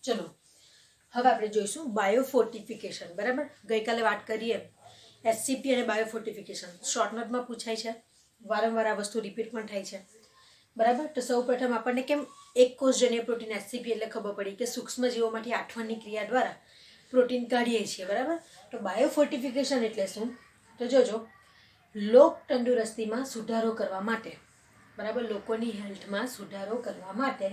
ચલો હવે આપણે જોઈશું બાયોફોર્ટિફિકેશન. બરાબર, ગઈકાલે વાત કરીએ એસસીપી અને બાયોફોર્ટિફિકેશન શોર્ટ નોટમાં પૂછાય છે, વારંવાર આ વસ્તુ રિપીટ પણ થાય છે. બરાબર, તો સૌ પ્રથમ આપણને કેમ એક કોષજન્ય પ્રોટીન એસસીપી એટલે ખબર પડી કે સૂક્ષ્મજીવોમાંથી આઠવણની ક્રિયા દ્વારા પ્રોટીન કાઢીએ છીએ. બરાબર, તો બાયોફોર્ટિફિકેશન એટલે શું? તો જોજો, લોક તંદુરસ્તીમાં સુધારો કરવા માટે, બરાબર, લોકોની હેલ્થમાં સુધારો કરવા માટે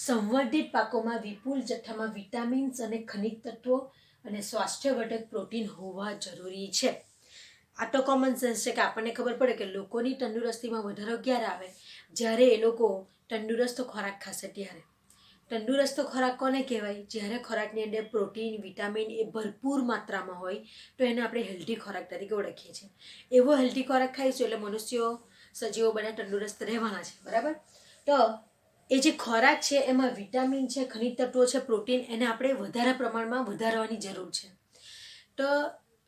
સંવર્ધિત પાકોમાં વિપુલ જથ્થામાં વિટામિન્સ અને ખનિજ તત્વો અને સ્વાસ્થ્યવર્ધક પ્રોટીન હોવા જરૂરી છે. આ તો કોમન સેન્સ છે કે આપણને ખબર પડે કે લોકોની તંદુરસ્તીમાં વધારો ક્યારે આવે? જ્યારે એ લોકો તંદુરસ્ત ખોરાક ખાશે ત્યારે. તંદુરસ્ત ખોરાક કોને કહેવાય? જ્યારે ખોરાકની અંદર પ્રોટીન, વિટામિન એ ભરપૂર માત્રામાં હોય તો એને આપણે હેલ્ધી ખોરાક તરીકે ઓળખીએ છીએ. એવો હેલ્ધી ખોરાક ખાઈશું એટલે મનુષ્યો, સજીવો બધા તંદુરસ્ત રહેવાના છે. બરાબર, તો એ જે ખોરાક છે એમાં વિટામિન છે, ખનિજ તત્વો છે, પ્રોટીન, એને આપણે વધારે પ્રમાણમાં વધારવાની જરૂર છે. તો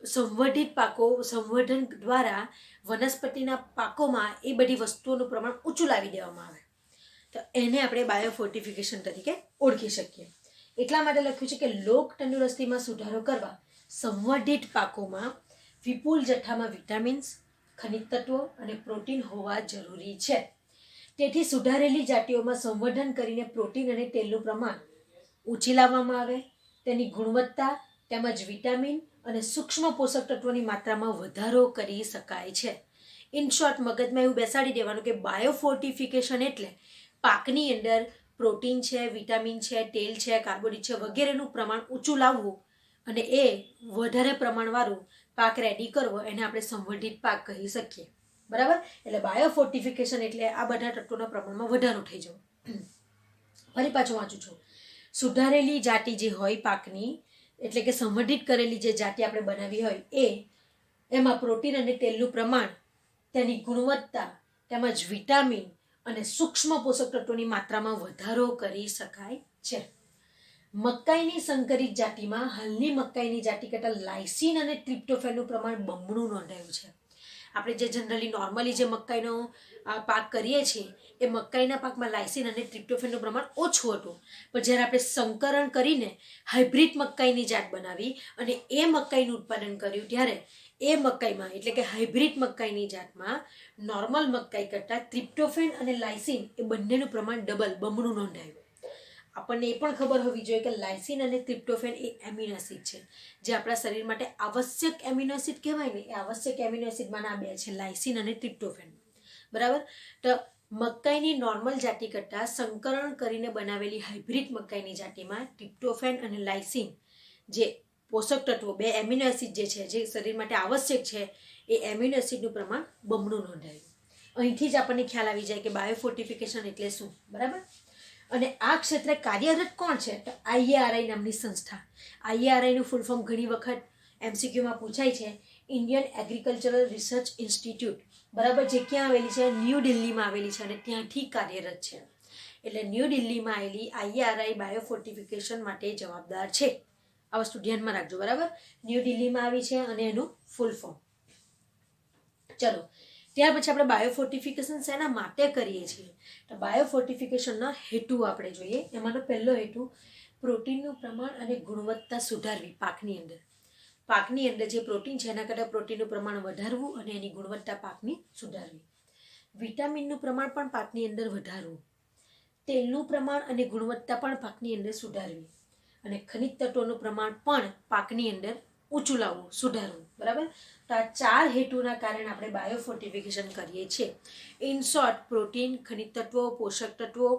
સંવર્ધિત પાકો, સંવર્ધન દ્વારા વનસ્પતિના પાકોમાં એ બધી વસ્તુઓનું પ્રમાણ ઊંચું લાવી દેવામાં આવે તો એને આપણે બાયોફોર્ટિફિકેશન તરીકે ઓળખી શકીએ. એટલા માટે લખ્યું છે કે લોક તંદુરસ્તીમાં સુધારો કરવા સંવર્ધિત પાકોમાં વિપુલ જથ્થામાં વિટામિન્સ, ખનિજ તત્વો અને પ્રોટીન હોવા જરૂરી છે. તેથી સુધારેલી જાતિઓમાં સંવર્ધન કરીને પ્રોટીન અને તેલનું પ્રમાણ ઊંચી લાવવામાં આવે, તેની ગુણવત્તા તેમજ વિટામિન અને સૂક્ષ્મ પોષક તત્વોની માત્રામાં વધારો કરી શકાય છે. ઇન શોર્ટ, મગજમાં એવું બેસાડી દેવાનું કે બાયોફોર્ટિફિકેશન એટલે પાકની અંદર પ્રોટીન છે, વિટામિન છે, તેલ છે, કાર્બોહાઈડ્રેટ છે વગેરેનું પ્રમાણ ઊંચું લાવવું અને એ વધારે પ્રમાણવાળું પાક રેડી કરવો, એને આપણે સંવર્ધિત પાક કહી શકીએ. બરાબર, એટલે બાયોફોર્ટિફિકેશન એટલે આ બધા તત્વોના પ્રમાણમાં વધારો થઈ જવો. ફરી પાછું વાંચું છું. સુધારેલી જાતિ જે હોય પાકની, એટલે કે સંવર્ધિત કરેલી જે જાતિ આપણે બનાવી હોય એમાં પ્રોટીન અને તેલનું પ્રમાણ, તેની ગુણવત્તા તેમજ વિટામિન અને સૂક્ષ્મ પોષક તત્વોની માત્રામાં વધારો કરી શકાય છે. મકાઈની સંકરિત જાતિમાં હાલની મકાઈની જાતિ કરતાં લાઇસિન અને ટ્રિપ્ટોફેનનું પ્રમાણ બમણું નોંધાયું છે. આપણે જે જનરલી નોર્મલી જે મકાઈનો પાક કરીએ છીએ એ મકાઈના પાકમાં લાઇસિન અને ટ્રિપ્ટોફેનનું પ્રમાણ ઓછું હતું, પણ જ્યારે આપણે સંકરણ કરીને હાઇબ્રિડ મકાઈની જાત બનાવી અને એ મકાઈનું ઉત્પાદન કર્યું ત્યારે એ મકાઈમાં, એટલે કે હાઇબ્રિડ મકાઈની જાતમાં નોર્મલ મકાઈ કરતાં ટ્રિપ્ટોફેન અને લાઇસિન એ બંનેનું પ્રમાણ ડબલ, બમણું નોંધાયું. આપણને એ પણ ખબર હોવી જોઈએ કે લાઇસિન અને ટ્રિપ્ટોફેન એ એમિનો એસિડ છે, જે આપણા શરીર માટે આવશ્યક એમિનો એસિડ કહેવાય ને, એ આવશ્યક એમિનો એસિડમાંના આ બે છે, લાઇસિન અને ટ્રિપ્ટોફેન. બરાબર, તો મકાઈની નોર્મલ જાતિ કરતાં સંકરણ કરીને બનાવેલી હાઇબ્રિડ મકાઈની જાતિમાં ટ્રિપ્ટોફેન અને લાઇસિન જે પોષક તત્વો, બે એમિનો એસિડ જે છે, જે શરીર માટે આવશ્યક છે, એ એમિનો એસિડનું પ્રમાણ બમણું નોંધાયું. અહીંથી જ આપણને ખ્યાલ આવી જાય કે બાયોફોર્ટિફિકેશન એટલે શું. બરાબર, અને આ ક્ષેત્રે કાર્યરત કોણ છે? તો IARI નામની સંસ્થા. IARIનું ફૂલ ફોર્મ ઘણી વખત MCQમાં પૂછાય છે, ઇન્ડિયન એગ્રીકલ્ચરલ રિસર્ચ ઇન્સ્ટિટ્યૂટ. બરાબર, જે ક્યાં આવેલી છે? ન્યૂ દિલ્હીમાં આવેલી છે અને ત્યાંથી કાર્યરત છે. એટલે ન્યૂ દિલ્હીમાં આવેલી IARI બાયોફોર્ટિફિકેશન માટે જવાબદાર છે. આ વસ્તુ ધ્યાનમાં રાખજો. બરાબર, ન્યૂ દિલ્હીમાં આવી છે અને એનું ફૂલ ફોર્મ. ચલો, ત્યાર પછી આપણે બાયોફોર્ટિફિકેશન શેના માટે કરીએ છીએ? તો બાયોફોર્ટિફિકેશનના હેતુ આપણે જોઈએ. એમાંનો પહેલો હેતુ પ્રોટીનનું પ્રમાણ અને ગુણવત્તા સુધારવી પાકની અંદર. પાકની અંદર જે પ્રોટીન છે એના કરતાં પ્રોટીનનું પ્રમાણ વધારવું અને એની ગુણવત્તા પાકની સુધારવી. વિટામિનનું પ્રમાણ પણ પાકની અંદર વધારવું. તેલનું પ્રમાણ અને ગુણવત્તા પણ પાકની અંદર સુધારવી. અને ખનિજ તત્વોનું પ્રમાણ પણ પાકની અંદર ઊંચું લાવવું, સુધારવું. બરાબર, તો આ 4 હેતુના કારણે આપણે બાયોફોર્ટિફિકેશન કરીએ છીએ. ઇન શોર્ટ, પ્રોટીન, ખનિજ તત્વો, પોષક તત્વો,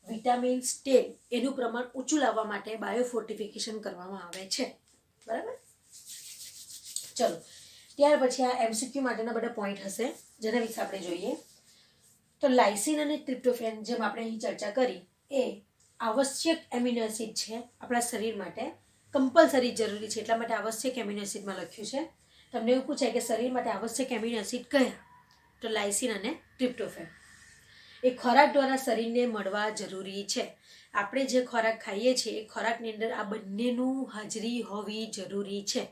વિટામિન્સ, તેલ એનું પ્રમાણ ઊંચું લાવવા માટે બાયોફોર્ટિફિકેશન કરવામાં આવે છે. બરાબર, ચલો ત્યાર પછી આ MCQ માટેના બધા પોઈન્ટ હશે જેના વિશે આપણે જોઈએ. તો લાઇસિન અને ટ્રિપ્ટોફેન, જેમ આપણે અહીં ચર્ચા કરી, એ આવશ્યક એમિનો એસિડ છે આપણા શરીર માટે, કમ્પલસરી જરૂરી છે, એટલા માટે આવશ્યક એમિનો એસિડમાં લખ્યું છે. તમને એવું પૂછાય કે શરીર માટે આવશ્યક એમિનો એસિડ કયા? તો લાઇસિન અને ટ્રિપ્ટોફેન. એ ખોરાક દ્વારા શરીરને મળવા જરૂરી છે. આપણે જે ખોરાક ખાઈએ છીએ એ ખોરાકની અંદર આ બંનેનું હાજરી હોવી જરૂરી છે.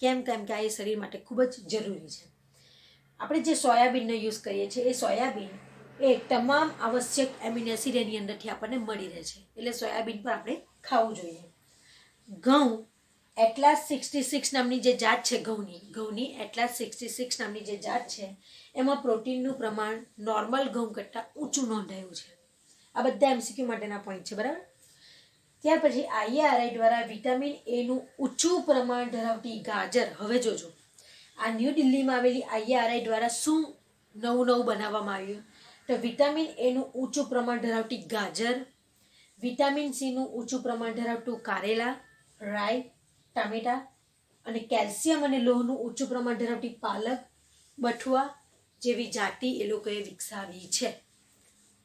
કેમ કે આ એ શરીર માટે ખૂબ જ જરૂરી છે. આપણે જે સોયાબીનનો યુઝ કરીએ છીએ એ સોયાબીન એ તમામ આવશ્યક એમિનો એસિડ એની અંદરથી આપણને મળી રહે છે, એટલે સોયાબીન પર આપણે ખાવું જોઈએ. ઘઉં એટલાસ 66 નામની જે જાત છે ઘઉંની એટલાસ 66 નામની જે જાત છે એમાં પ્રોટીનનું પ્રમાણ નોર્મલ ઘઉં કરતાં ઊંચું નોંધાયું છે. આ બધા એમસીક્યુ માટેના પોઈન્ટ છે, બરાબર. ત્યાર પછી IARI દ્વારા વિટામિન એનું ઊંચું પ્રમાણ ધરાવતી ગાજર. હવે જોજો, આ ન્યૂ દિલ્હીમાં આવેલી IARI દ્વારા શું નવું બનાવવામાં આવ્યું? તો વિટામિન એનું ઊંચું પ્રમાણ ધરાવતી ગાજર, વિટામિન સીનું ઊંચું પ્રમાણ ધરાવતું કારેલા, રાઈ, ટામેટા અને કેલ્શિયમ અને લોહનું ઊંચું પ્રમાણ ધરાવતી પાલક, બથુઆ જેવી જાતિ એ લોકોએ વિકસાવી છે,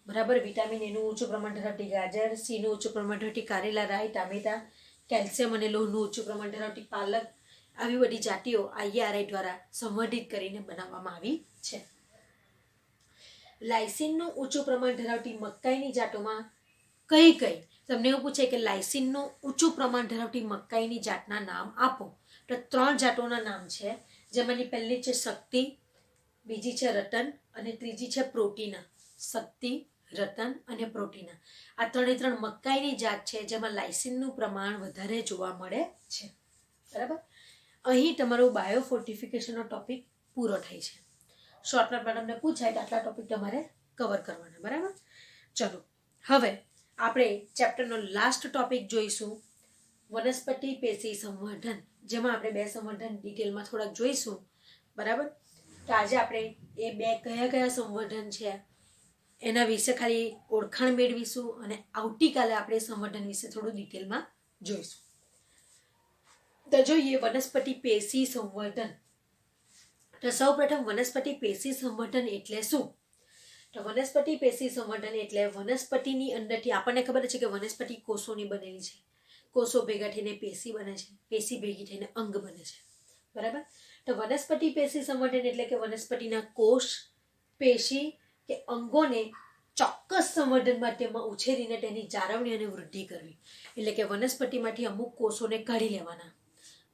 બરાબર. વિટામિન એનું ઊંચું પ્રમાણ ધરાવતી ગાજર, સીનું ઊંચું પ્રમાણ ધરાવતી કારેલા, રાઈ, ટામેટા, કેલ્શિયમ અને લોહનું ઊંચું પ્રમાણ ધરાવતી પાલક, આવી બધી જાતિઓ IARI દ્વારા સંવર્ધિત કરીને બનાવવામાં આવી છે. લાઇસિનનું ઊંચું પ્રમાણ ધરાવતી મકાઈની જાતોમાં કઈ તમને એવું પૂછે કે લાઇસિનનું ઊંચું પ્રમાણ ધરાવતી મકાઈની જાતના નામ આપો, તો 3 જાતોના નામ છે, જેમાંની પહેલી છે શક્તિ, બીજી છે રતન અને ત્રીજી છે પ્રોટીના. શક્તિ, રતન અને પ્રોટીના આ 3 મકાઈની જાત છે જેમાં લાઇસિનનું પ્રમાણ વધારે જોવા મળે છે, બરાબર. અહીં તમારો બાયોફોર્ટિફિકેશનનો ટોપિક પૂરો થાય છે. શોર્ટમાં તમને પૂછાય તો આટલા ટોપિક તમારે કવર કરવાના, બરાબર. ચલો હવે આપણે ચેપ્ટરનો લાસ્ટ ટોપિક જોઈશું, વનસ્પતિ પેશી સંવર્ધન, જેમાં આપણે 2 સંવર્ધન ડિટેલમાં થોડાક જોઈશું, બરાબર. તો આજે આપણે એ 2 કયા સંવર્ધન છે એના વિશે ખાલી ઓળખાણ મેળવીશું અને આવતીકાલે આપણે સંવર્ધન વિશે થોડું ડિટેલમાં જોઈશું. તો જોઈએ વનસ્પતિ પેશી સંવર્ધન. તો સૌપ્રથમ વનસ્પતિ પેશી સંવર્ધન એટલે શું? તો વનસ્પતિ પેશી સંવર્ધન એટલે વનસ્પતિની અંદરથી, આપણને ખબર છે કે વનસ્પતિ કોષોની બનેલી છે, કોષો ભેગા થઈને પેશી બને છે, પેશી ભેગી થઈને અંગ બને છે, બરાબર. તો વનસ્પતિ પેશી સંવર્ધન એટલે કે વનસ્પતિના કોષ, પેશી કે અંગોને ચોક્કસ સંવર્ધન માધ્યમમાં ઉછેરીને તેની જાળવણી અને વૃદ્ધિ કરવી. એટલે કે વનસ્પતિમાંથી અમુક કોષોને કાઢી લેવાના,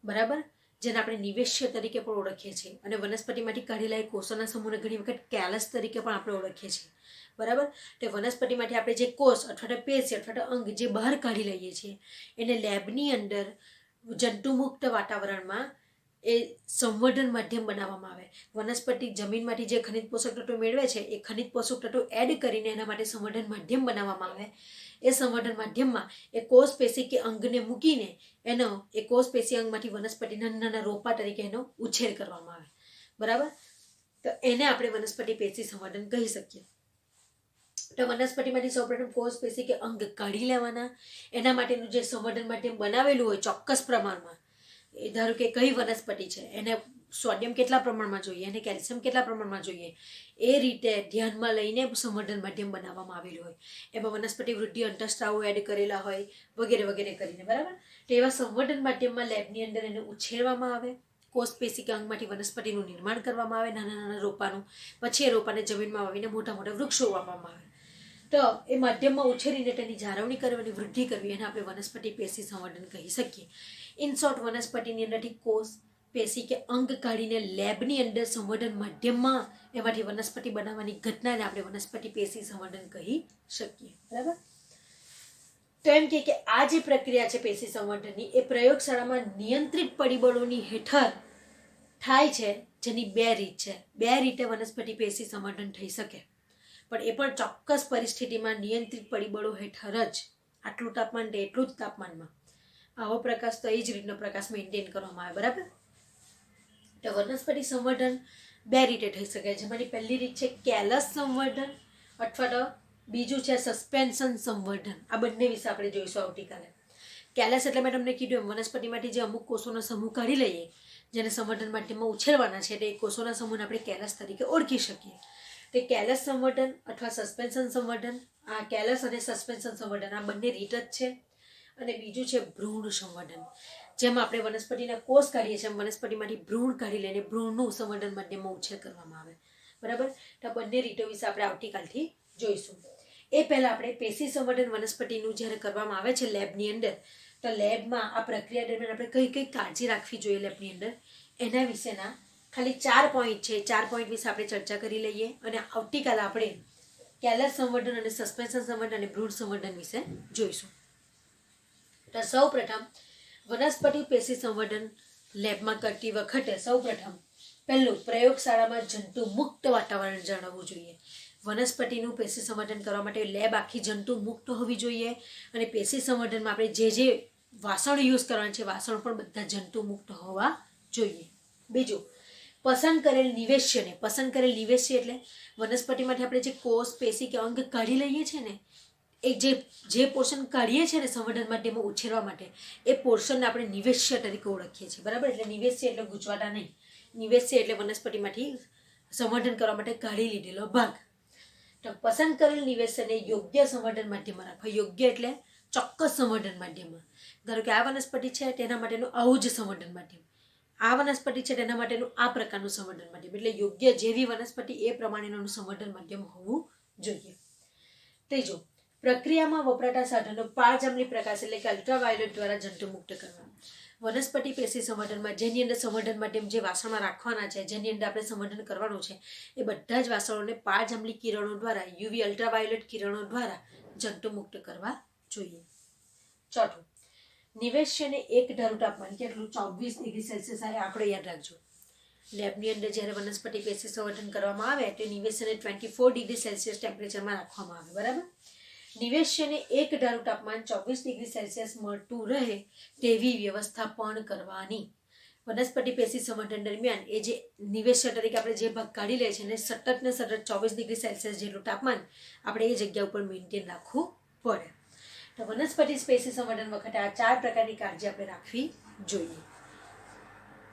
બરાબર, જેને આપણે નિવેશ્ય તરીકે પણ ઓળખીએ છીએ, અને વનસ્પતિમાંથી કાઢેલા એ કોષોના સમૂહને ઘણી વખત કેલસ તરીકે પણ આપણે ઓળખીએ છીએ, બરાબર. તે વનસ્પતિમાંથી આપણે જે કોષ અથવા તો પેશી અથવા તો અંગ જે બહાર કાઢી લઈએ છીએ એને લેબની અંદર જંતુમુક્ત વાતાવરણમાં એ સંવર્ધન માધ્યમ બનાવવામાં આવે. વનસ્પતિ જમીનમાંથી જે ખનિજ પોષક તત્વો મેળવે છે એ ખનિજ પોષક તત્વો એડ કરીને એના માટે સંવર્ધન માધ્યમ બનાવવામાં આવે. એ સંવર્ધન માધ્યમમાં એ કોષ પેશી કે અંગને મૂકીને એનો એ કોષ પેશી અંગમાંથી વનસ્પતિના નાના રોપા તરીકે એનો ઉછેર કરવામાં આવે, બરાબર. તો એને આપણે વનસ્પતિ પેશી સંવર્ધન કહી શકીએ. તો વનસ્પતિમાંથી સૌપ્રથમ કોષ પેશી કે અંગ કાઢી લેવાના, એના માટેનું જે સંવર્ધન માધ્યમ બનાવેલું હોય ચોક્કસ પ્રમાણમાં, એ ધારો કે કઈ વનસ્પતિ છે એને સોડિયમ કેટલા પ્રમાણમાં જોઈએ અને કેલ્શિયમ કેટલા પ્રમાણમાં જોઈએ એ રીતે ધ્યાનમાં લઈને સંવર્ધન માધ્યમ બનાવવામાં આવેલું હોય. એમાં વનસ્પતિ વૃદ્ધિ અંતઃસ્ત્રાવો એડ કરેલા હોય વગેરે વગેરે કરીને, બરાબર. તો એવા સંવર્ધન માધ્યમમાં લેબની અંદર એને ઉછેરવામાં આવે, કોષ પેશી કે અંગમાંથી વનસ્પતિનું નિર્માણ કરવામાં આવે, નાના નાના રોપાનું, પછી એ રોપાને જમીનમાં વાવીને મોટા મોટા વૃક્ષો વાવવામાં આવે. તો એ માધ્યમમાં ઉછેરીને તેની જાળવણી કરવાની, વૃદ્ધિ કરવી, એને આપણે વનસ્પતિ પેશી સંવર્ધન કહી શકીએ. ઇન શોર્ટ, વનસ્પતિની અંદરથી કોષ પેશી કે અંગ કાઢીને લેબની અંદર સંવર્ધન માધ્યમમાં એમાંથી વનસ્પતિ બનાવવાની ઘટનાને આપણે વનસ્પતિ પેશી સંવર્ધન કહી શકીએ, બરાબર. તો એમ કે આ જે પ્રક્રિયા છે પેશી સંવર્ધનની, એ પ્રયોગશાળામાં નિયંત્રિત પરિબળોની હેઠળ થાય છે, જેની 2 રીત છે. 2 રીતે વનસ્પતિ પેશી સંવર્ધન થઈ શકે, પણ એ પણ ચોક્કસ પરિસ્થિતિમાં નિયંત્રિત પરિબળો હેઠળ જ. આટલું તાપમાન તે એટલું જ તાપમાનમાં, આવો પ્રકાશ તો એ જ રીતનો પ્રકાશ મેન્ટેન કરવામાં આવે, બરાબર. તો વનસ્પતિ સંવર્ધન 2 રીતે થઈ શકે, જેમાંની પહેલી રીત છે કેલસ સંવર્ધન અથવા તો બીજું છે સસ્પેન્શન સંવર્ધન. આ બંને વિશે આપણે જોઈશું આવતીકાલે. કેલસ એટલે મેં તમને કીધું એમ વનસ્પતિમાંથી જે અમુક કોષોનો સમૂહ કાઢી લઈએ, જેને સંવર્ધન માધ્યમમાં ઉછેરવાના છે, તે કોષોના સમૂહને આપણે કેલસ તરીકે ઓળખી શકીએ. તે કેલસ સંવર્ધન અથવા સસ્પેન્શન સંવર્ધન, આ કેલસ અને સસ્પેન્શન સંવર્ધન આ બંને રીત જ છે. અને બીજું છે ભ્રૂણ સંવર્ધન, જેમાં આપણે વનસ્પતિના કોષ કાઢીએ છીએ, વનસ્પતિમાંથી ભ્રૂણ કાઢી લઈને ભ્રૂણનું સંવર્ધન માધ્યમમાં ઉછેર કરવામાં આવે, બરાબર. તો બંને રીતો વિશે આપણે આવતીકાલથી જોઈશું. એ પહેલાં આપણે પેશી સંવર્ધન વનસ્પતિનું જ્યારે કરવામાં આવે છે લેબની અંદર, તો લેબમાં આ પ્રક્રિયા દરમિયાન આપણે કઈ કઈ કાળજી રાખવી જોઈએ લેબની અંદર, એના વિશેના ખાલી 4 પોઈન્ટ છે. 4 પોઈન્ટ વિશે આપણે ચર્ચા કરી લઈએ અને આવતીકાલે આપણે કેલસ સંવર્ધન અને સસ્પેન્શન સંવર્ધન અને ભ્રૂણ સંવર્ધન વિશે જોઈશું. તો સૌ પ્રથમ વનસ્પતિ પેશી સંવર્ધન લેબમાં કરતી વખતે સૌપ્રથમ પહેલું પ્રયોગશાળામાં જંતુ મુક્ત વાતાવરણ જાળવવું જોઈએ. વનસ્પતિનું પેશી સંવર્ધન કરવા માટે લેબ આખી જંતુ મુક્ત હોવી જોઈએ અને પેશી સંવર્ધનમાં આપણે જે વાસણ યુઝ કરવાના છે વાસણ પણ બધા જંતુ મુક્ત હોવા જોઈએ. બીજું, પસંદ કરેલ નિવેશ્ય એટલે વનસ્પતિમાંથી આપણે જે કોષ પેશી કે અંગ કાઢી લઈએ છીએ ને એ જે પોર્શન કાઢીએ છીએ ને સંવર્ધન માધ્યમમાં ઉછેરવા માટે એ પોર્શનને આપણે નિવેશ્ય તરીકે ઓળખીએ છીએ. બરાબર? એટલે નિવેશ્ય એટલે ગુજવાટા નહીં. નિવેશ્ય એટલે વનસ્પતિમાંથી સંવર્ધન કરવા માટે કાઢી લીધેલો ભાગ. તો પસંદ કરેલ નિવેશ્યને યોગ્ય સંવર્ધન માધ્યમમાં રાખવા. યોગ્ય એટલે ચોક્કસ સંવર્ધન માધ્યમમાં. ધારો કે આ વનસ્પતિ છે તેના માટેનું આવું જ સંવર્ધન માધ્યમ, આ વનસ્પતિ છે તેના માટેનું આ પ્રકારનું સંવર્ધન માધ્યમ. એટલે યોગ્ય જેવી વનસ્પતિ એ પ્રમાણેનું સંવર્ધન માધ્યમ હોવું જોઈએ. ત્રીજું, પ્રક્રિયામાં વપરાતા સાધનો પારજાંબલી પ્રકાશ એટલે કે અલ્ટ્રાવાયોલેટ દ્વારા જંતુ મુક્ત કરવા. વનસ્પતિ પેશી સંવર્ધનમાં જેની અંદર સંવર્ધન માધ્યમ જે વાસણમાં રાખવાના છે, જેની અંદર આપણે સંવર્ધન કરવાનું છે, એ બધા જ વાસણોને પારજાંબલી કિરણો દ્વારા યુવી અલ્ટ્રાવાયોલેટ કિરણો દ્વારા જંતુ મુક્ત કરવા જોઈએ. ચોથું, નિવેશ્યને એક ધારું તાપમાન કેટલું 24 ડિગ્રી સેલ્સિયસ આ આંકડો યાદ રાખજો. લેબની અંદર જ્યારે વનસ્પતિ પેશી સંવર્ધન કરવામાં આવે તો નિવેશ્યને 24 ડિગ્રી સેલ્સિયસ ટેમ્પરેચરમાં રાખવામાં આવે. બરાબર? નિવેશ્યને એક ધારું તાપમાન 24 ડિગ્રી સેલ્સિયસ મળતું રહે તેવી વ્યવસ્થા પણ કરવાની. વનસ્પતિ પેશી સંવર્ધન દરમિયાન એ જે નિવેશ્ય તરીકે આપણે જે ભાગ કાઢી લે છે એને સતત 24 ડિગ્રી સેલ્સિયસ જેટલું તાપમાન આપણે એ જગ્યા ઉપર મેન્ટેન રાખવું પડે. તો વનસ્પતિ પેશી સંવર્ધન વખતે આ 4 પ્રકારની કાળજી આપણે રાખવી જોઈએ.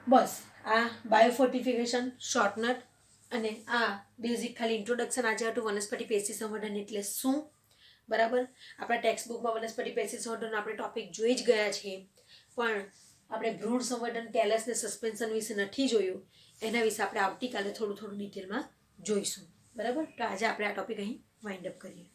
બસ આ બાયોફોર્ટિફિકેશન, શોર્ટનટ અને આ બેઝિક ખાલી ઇન્ટ્રોડક્શન આજે હતું. વનસ્પતિ પેશી સંવર્ધન એટલે શું? બરાબર? આપણા ટેક્સ્ટ બુકમાં વનસ્પતિ પેશી સંવર્ધનનો આપણે ટોપિક જોઈ જ ગયા છીએ, પણ આપણે ભ્રૂણ સંવર્ધન, ટેલસ ને સસ્પેન્શન વિશે નથી જોયું. એના વિશે આપણે આવતીકાલે થોડું ડિટેલમાં જોઈશું. બરાબર? તો આજે આપણે આ ટોપિક અહીં વાઇન્ડ અપ કરીએ.